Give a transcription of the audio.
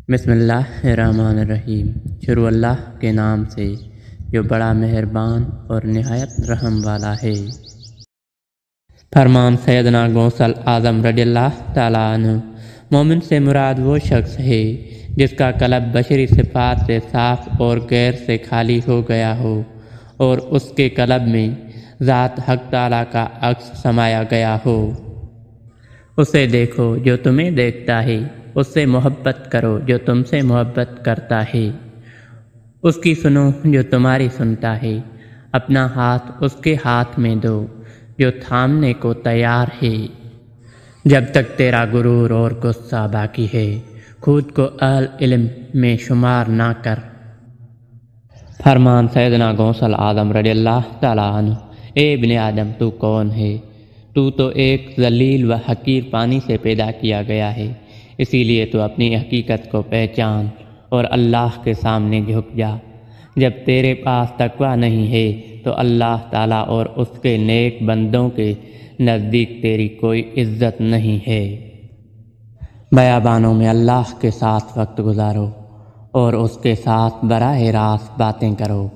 بسم اللہ الرحمن الرحیم۔ شروع اللہ کے نام سے جو بڑا مہربان اور نہایت رحم والا ہے۔ فرمان سیدنا غوث اعظم رضی اللہ تعالیٰ عنہ۔ مومن سے مراد وہ شخص ہے جس کا قلب بشری صفات سے صاف اور غیر سے خالی ہو گیا ہو اور اس کے قلب میں ذات حق تعالیٰ کا عکس سمایا گیا ہو۔ اسے دیکھو جو تمہیں دیکھتا ہے، اس سے محبت کرو جو تم سے محبت کرتا ہے، اس کی سنو جو تمہاری سنتا ہے، اپنا ہاتھ اس کے ہاتھ میں دو جو تھامنے کو تیار ہے۔ جب تک تیرا غرور اور غصہ باقی ہے، خود کو اہل علم میں شمار نہ کر۔ فرمان سیدنا غوث اعظم رضی اللہ تعالیٰ عنہ۔ اے ابن آدم، تو کون ہے؟ تو ایک ذلیل و حقیر پانی سے پیدا کیا گیا ہے، اسی لیے تو اپنی حقیقت کو پہچان اور اللہ کے سامنے جھک جا۔ جب تیرے پاس تقویٰ نہیں ہے تو اللہ تعالیٰ اور اس کے نیک بندوں کے نزدیک تیری کوئی عزت نہیں ہے۔ بیابانوں میں اللہ کے ساتھ وقت گزارو اور اس کے ساتھ براہ راست باتیں کرو۔